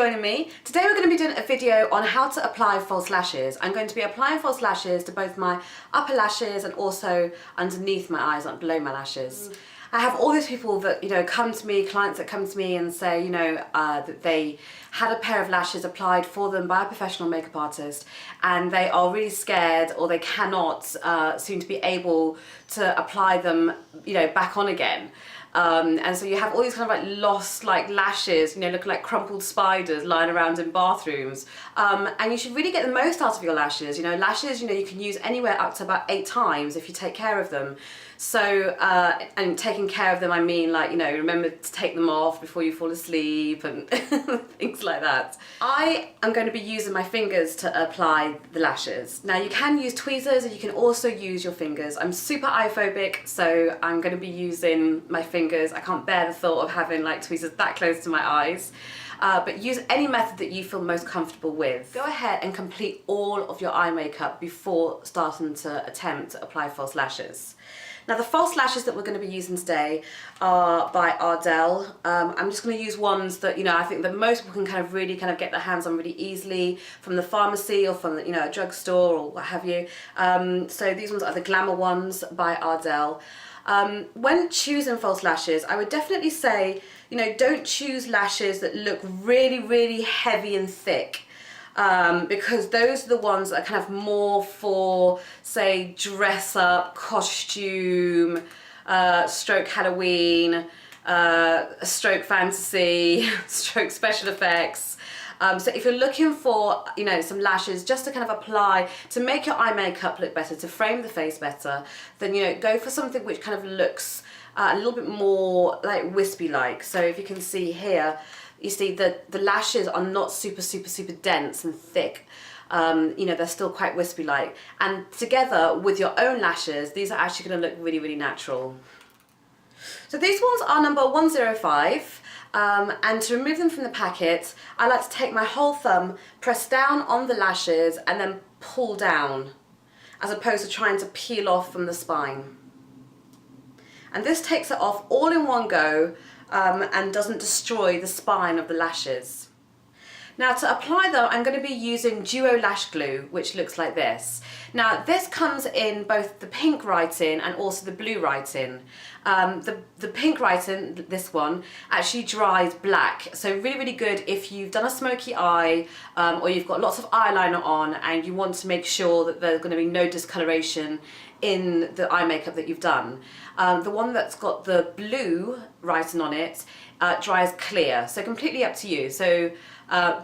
joining me. Today we're going to be doing a video on how to apply false lashes. I'm going to be applying false lashes to both my upper lashes and also underneath my eyes, like below my lashes. I have all these people that, come to me, clients that come to me and say, that they had a pair of lashes applied for them by a professional makeup artist and they are really scared or they cannot seem to be able to apply them, back on again. And so you have all these kind of like lost lashes, looking like crumpled spiders lying around in bathrooms. And you should really get the most out of your lashes. Lashes, you can use anywhere up to about 8 times if you take care of them. So, and taking care of them, I mean remember to take them off before you fall asleep and things like that. I am going to be using my fingers to apply the lashes. Now you can use tweezers and you can also use your fingers. I'm super eye phobic, so I'm going to be using my fingers. I can't bear the thought of having tweezers that close to my eyes. But use any method that you feel most comfortable with. Go ahead and complete all of your eye makeup before starting to attempt to apply false lashes. Now the false lashes that we're going to be using today are by Ardell. I'm just going to use ones that I think that most people can really get their hands on really easily from the pharmacy or from a drugstore or what have you. So these ones are the Glamour ones by Ardell. When choosing false lashes, I would definitely say don't choose lashes that look really heavy and thick. Because those are the ones that are kind of more for, say, dress up, costume, stroke Halloween, stroke fantasy, stroke special effects. So if you're looking for, some lashes just to kind of apply, to make your eye makeup look better, to frame the face better, then, go for something which kind of looks a little bit more like wispy-like. So if you can see here, you see the lashes are not super dense and thick. They're still quite wispy-like. And together with your own lashes, these are actually going to look really natural. So these ones are number 105. And to remove them from the packet, I like to take my whole thumb, press down on the lashes and then pull down, as opposed to trying to peel off from the spine. And this takes it off all in one go, and doesn't destroy the spine of the lashes. Now to apply them, I'm going to be using Duo Lash Glue, which looks like this. Now this comes in both the pink writing and also the blue writing. The pink writing, this one, actually dries black, so really good if you've done a smoky eye or you've got lots of eyeliner on and you want to make sure that there's going to be no discoloration in the eye makeup that you've done. The one that's got the blue writing on it dries clear, so completely up to you. So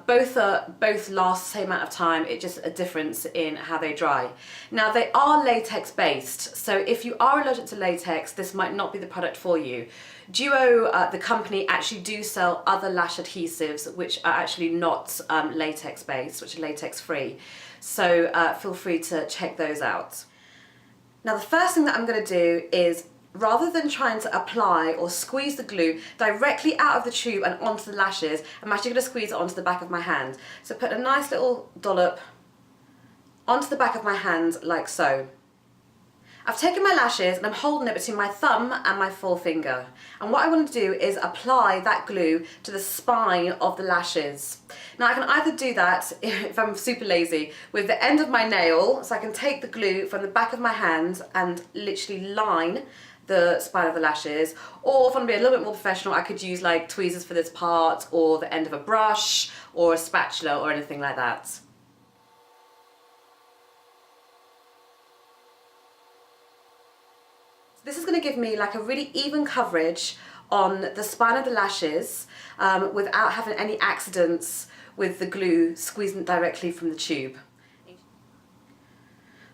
both last the same amount of time, it's just a difference in how they dry. Now they are latex based, so if you are allergic to latex, this might not be the product for you. Duo, the company, actually do sell other lash adhesives which are actually not latex based, which are latex free. So feel free to check those out. Now the first thing that I'm going to do is, rather than trying to apply or squeeze the glue directly out of the tube and onto the lashes, I'm actually going to squeeze it onto the back of my hand. So put a nice little dollop onto the back of my hand like so. I've taken my lashes and I'm holding it between my thumb and my forefinger. And what I want to do is apply that glue to the spine of the lashes. Now I can either do that, if I'm super lazy, with the end of my nail, so I can take the glue from the back of my hand and literally line the spine of the lashes, or if I want to be a little bit more professional, I could use tweezers for this part, or the end of a brush, or a spatula, or anything like that. This is going to give me a really even coverage on the spine of the lashes without having any accidents with the glue squeezing directly from the tube.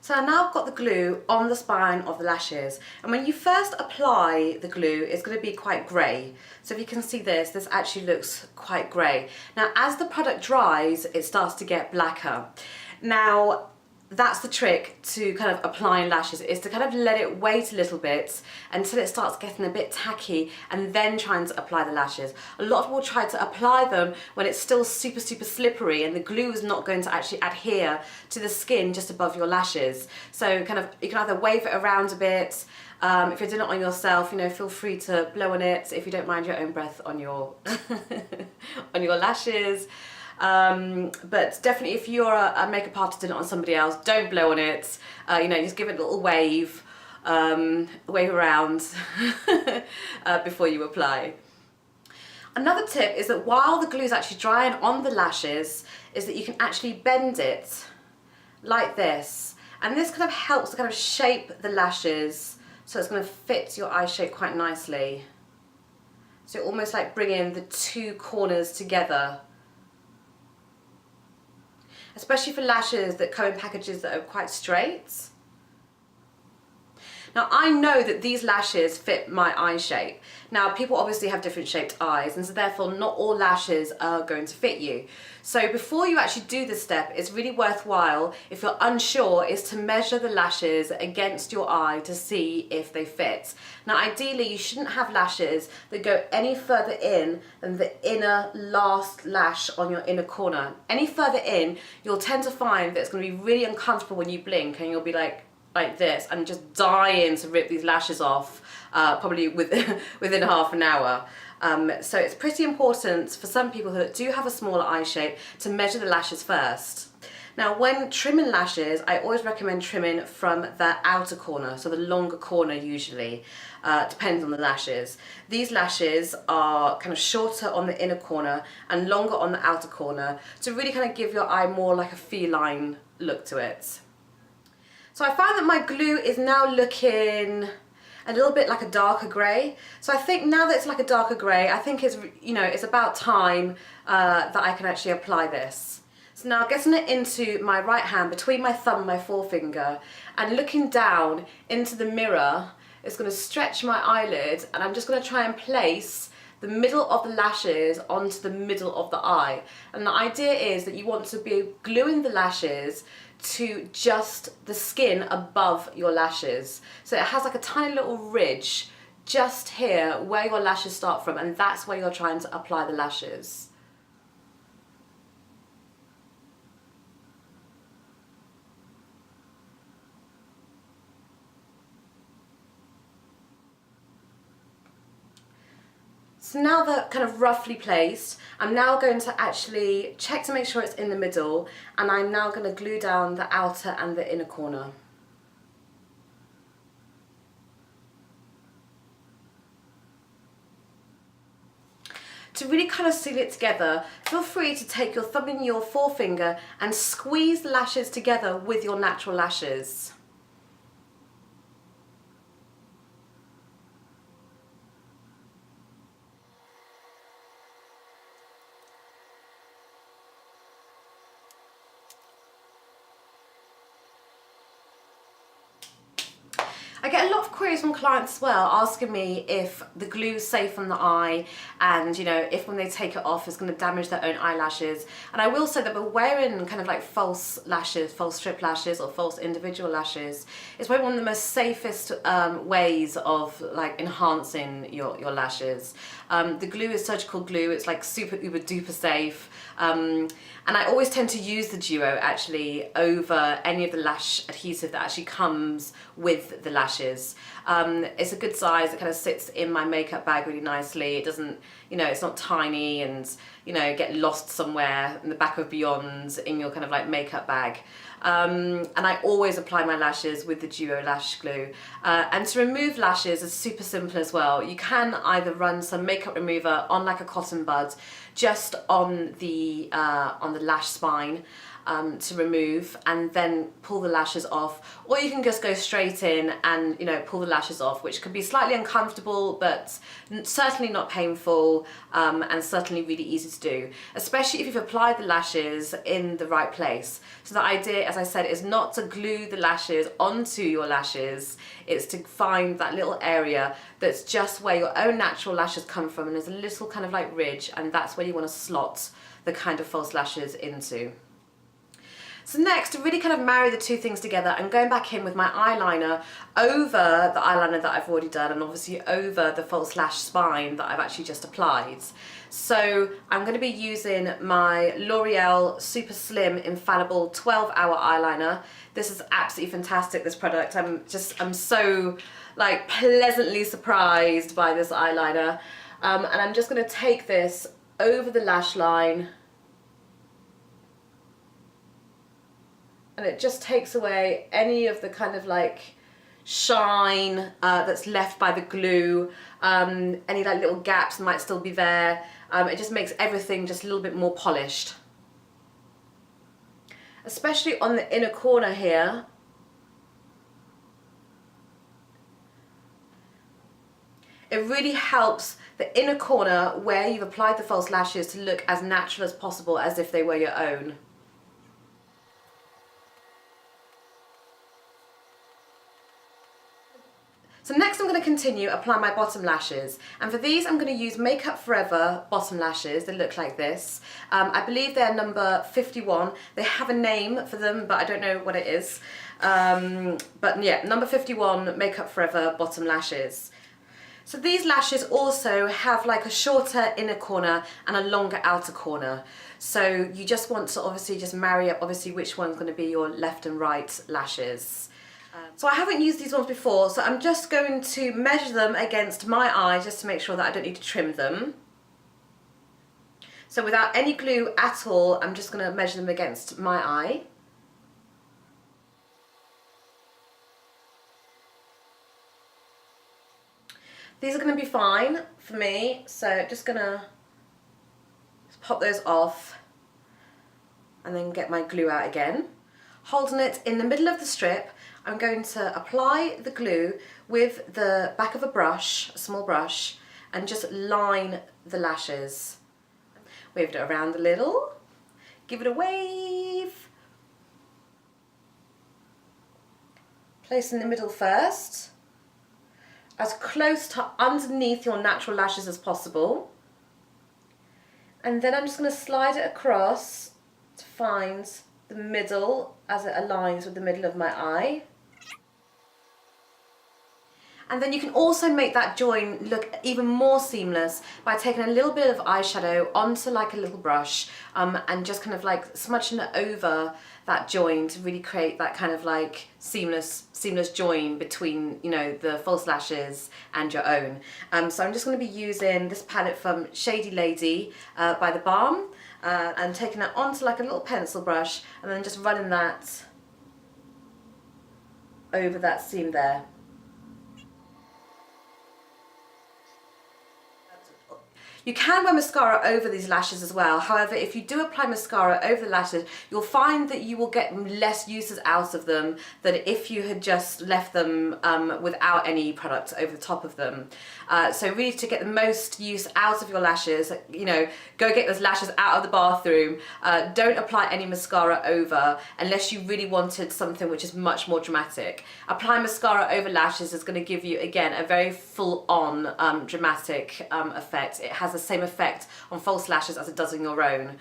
So now I've got the glue on the spine of the lashes, and when you first apply the glue, it's going to be quite grey. So if you can see this actually looks quite grey. Now as the product dries, it starts to get blacker. Now that's the trick to kind of applying lashes, is to kind of let it wait a little bit until it starts getting a bit tacky and then trying to apply the lashes. A lot of people try to apply them when it's still super slippery and the glue is not going to actually adhere to the skin just above your lashes. So kind of you can either wave it around a bit. If you're doing it on yourself, feel free to blow on it if you don't mind your own breath on your on your lashes. But definitely if you're a makeup artist doing it on somebody else, don't blow on it. You know, just give it a little wave around before you apply. Another tip is that while the glue is actually drying on the lashes, is that you can actually bend it like this. And this kind of helps to kind of shape the lashes so it's going to fit your eye shape quite nicely. So almost like bringing the two corners together. Especially for lashes that come in packages that are quite straight. Now I know that these lashes fit my eye shape. Now people obviously have different shaped eyes, and so therefore not all lashes are going to fit you. So before you actually do this step, it's really worthwhile, if you're unsure, is to measure the lashes against your eye to see if they fit. Now ideally you shouldn't have lashes that go any further in than the inner last lash on your inner corner. Any further in, you'll tend to find that it's going to be really uncomfortable when you blink, and you'll be like this and just dying to rip these lashes off, probably within half an hour. So it's pretty important for some people that do have a smaller eye shape to measure the lashes first. Now when trimming lashes, I always recommend trimming from the outer corner, so the longer corner usually, depends on the lashes. These lashes are kind of shorter on the inner corner and longer on the outer corner to really kind of give your eye more like a feline look to it. So I found that my glue is now looking a little bit like a darker grey. So I think now that it's like a darker grey, I think it's, you know, it's about time that I can actually apply this. So now getting it into my right hand between my thumb and my forefinger and looking down into the mirror, it's going to stretch my eyelid, and I'm just going to try and place the middle of the lashes onto the middle of the eye. And the idea is that you want to be gluing the lashes to just the skin above your lashes. So it has like a tiny little ridge just here where your lashes start from, and that's where you're trying to apply the lashes. So now they're kind of roughly placed, I'm now going to actually check to make sure it's in the middle, and I'm now going to glue down the outer and the inner corner. To really kind of seal it together, feel free to take your thumb and your forefinger and squeeze the lashes together with your natural lashes. I get a lot of queries from clients as well asking me if the glue is safe on the eye, and you know, if when they take it off it's going to damage their own eyelashes. And I will say that we're wearing kind of like false lashes, false strip lashes or false individual lashes. It's probably one of the most safest ways of like enhancing your lashes. The glue is surgical glue, it's like super uber duper safe. And I always tend to use the duo actually over any of the lash adhesive that actually comes with the lashes. It's a good size, it kind of sits in my makeup bag really nicely. It doesn't, you know, it's not tiny and, you know, get lost somewhere in the back of Beyond in your kind of like makeup bag. And I always apply my lashes with the duo lash glue. And to remove lashes is super simple as well. You can either run some makeup remover on like a cotton bud just on the lash spine to remove, and then pull the lashes off, or you can just go straight in and, you know, pull the lashes off, which could be slightly uncomfortable but certainly not painful, and certainly really easy to do, especially if you've applied the lashes in the right place. So the idea, as I said, is not to glue the lashes onto your lashes, it's to find that little area that's just where your own natural lashes come from, and there's a little kind of like ridge, and that's where you want to slot the kind of false lashes into. So next, to really kind of marry the two things together, I'm going back in with my eyeliner over the eyeliner that I've already done, and obviously over the false lash spine that I've actually just applied. So I'm going to be using my L'Oreal Super Slim Infallible 12-hour eyeliner. This is absolutely fantastic, this product. I'm so like pleasantly surprised by this eyeliner. And I'm just going to take this over the lash line and it just takes away any of the kind of like shine that's left by the glue, any like little gaps might still be there. It just makes everything just a little bit more polished. Especially on the inner corner here. It really helps the inner corner where you've applied the false lashes to look as natural as possible, as if they were your own. So next I'm going to continue applying my bottom lashes, and for these I'm going to use Makeup Forever bottom lashes. They look like this. I believe they're number 51. They have a name for them, but I don't know what it is. But yeah, number 51 Makeup Forever bottom lashes. So these lashes also have like a shorter inner corner and a longer outer corner. So you just want to obviously just marry up obviously which one's going to be your left and right lashes. So I haven't used these ones before, so I'm just going to measure them against my eye just to make sure that I don't need to trim them. So without any glue at all, I'm just going to measure them against my eye. These are going to be fine for me, so just going to pop those off and then get my glue out again. Holding it in the middle of the strip, I'm going to apply the glue with the back of a brush, a small brush, and just line the lashes. Wave it around a little, give it a wave. Place in the middle first, as close to underneath your natural lashes as possible. And then I'm just going to slide it across to find the middle as it aligns with the middle of my eye. And then you can also make that join look even more seamless by taking a little bit of eyeshadow onto like a little brush and just kind of like smudging it over that join to really create that kind of like seamless join between, you know, the false lashes and your own. So I'm just going to be using this palette from Shady Lady by The Balm and taking it onto like a little pencil brush and then just running that over that seam there. You can wear mascara over these lashes as well. However, if you do apply mascara over the lashes, you'll find that you will get less uses out of them than if you had just left them without any product over the top of them. So really, to get the most use out of your lashes, you know, go get those lashes out of the bathroom. Don't apply any mascara over unless you really wanted something which is much more dramatic. Applying mascara over lashes is going to give you, again, a very full-on dramatic effect. It has the same effect on false lashes as it does on your own.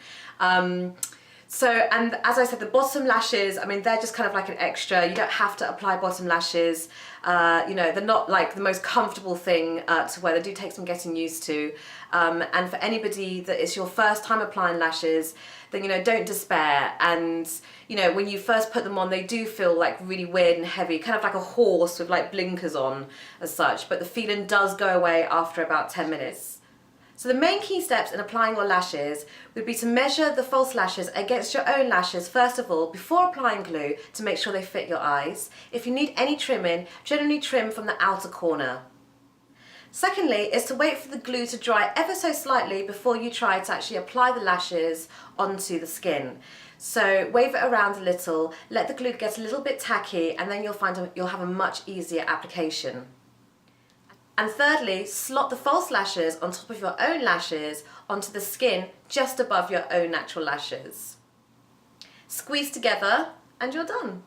So, and as I said, the bottom lashes, I mean, they're just kind of like an extra. You don't have to apply bottom lashes. You know, they're not like the most comfortable thing to wear. They do take some getting used to. And for anybody that is your first time applying lashes, then, you know, don't despair. And, you know, when you first put them on, they do feel like really weird and heavy, kind of like a horse with like blinkers on as such. But the feeling does go away after about 10 minutes. So the main key steps in applying your lashes would be to measure the false lashes against your own lashes first of all before applying glue to make sure they fit your eyes. If you need any trimming, generally trim from the outer corner. Secondly is to wait for the glue to dry ever so slightly before you try to actually apply the lashes onto the skin. So wave it around a little, let the glue get a little bit tacky, and then you'll find you'll have a much easier application. And thirdly, slot the false lashes on top of your own lashes onto the skin just above your own natural lashes. Squeeze together and you're done.